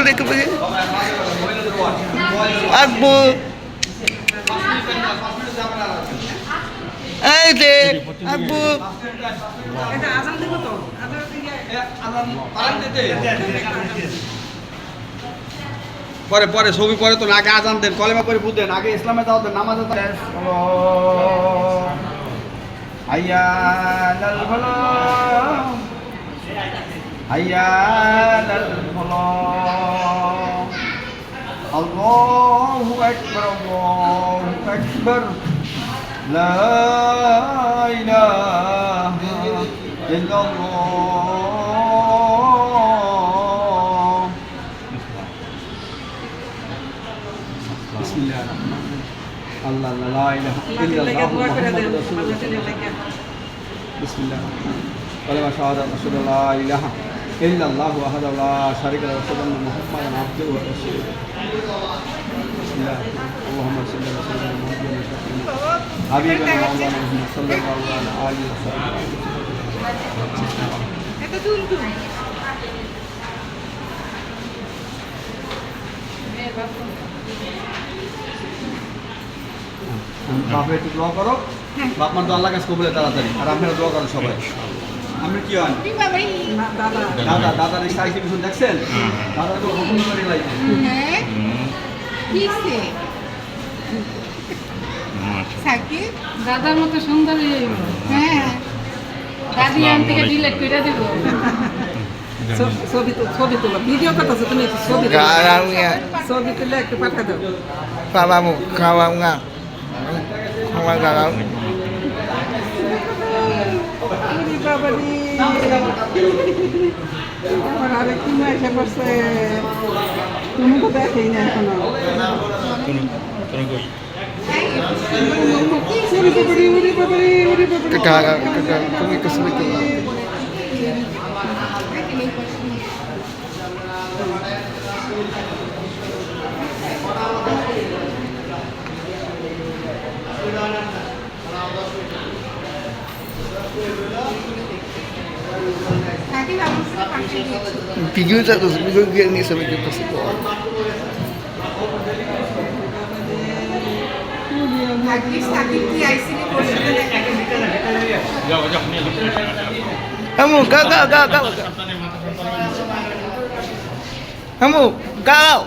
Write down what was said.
দেখে আঁকবো এই যে আঁকবো পরে পরে ছবি পরে তো আগে আজান দেন কলেমা করে বুঝেন আগে ইসলামে যাও দেন নামাজে হাইয়া লাল ভালো হাইয়া লাল ভালো আল্লাহু আকবার আল্লাহু আকবার লা ইলাহা ইল্লাল্লাহ আল্লাহ লা ইলাহা ইল্লাল্লাহ মুহাম্মাদুর রাসূলুল্লাহ বিসমিল্লাহ কালেমা শাহাদাত আশহাদু লা ইলাহা ইল্লাল্লাহু ওয়াহদাহু লা শারীকা লাহু ওয়া আশহাদু আন্না মুহাম্মাদান আবদুহু ওয়া রাসূলুহু বিসমিল্লাহ আল্লাহুম্মা সাল্লি আলা সাইয়্যিদিনা মুহাম্মাদিন হাবিবিনা মাওলানা মুহাম্মদ সাল্লাল্লাহু আলাইহি ওয়াসাল্লাম এটা দুলদু বাপে একটু দোয়া করো বাপ মার তো আল্লাহ কাছে কবুলে তাড়াতাড়ি আর আপনারা দোয়া করেন সবাই আপনি কি হন দাদা দাদার এই সাইকেল কিছু দেখছেন দাদা তো হুকুম করে লাগে দাদার মতো সুন্দর হ্যাঁ দাদি আন থেকে ডিলেট করে দেব ছবি তোলা ভিডিও করতেছো তুমি ছবি ছবি তুলে একটু পাঠা দাও বাবা খাওয়া না খাওয়া গাও আমার আরেকটি এসে পড়ছে তুমি তো দেখেই না এখনো তুমি কিছু video satu video dia ni sampai kita semua kamu kau kamu kau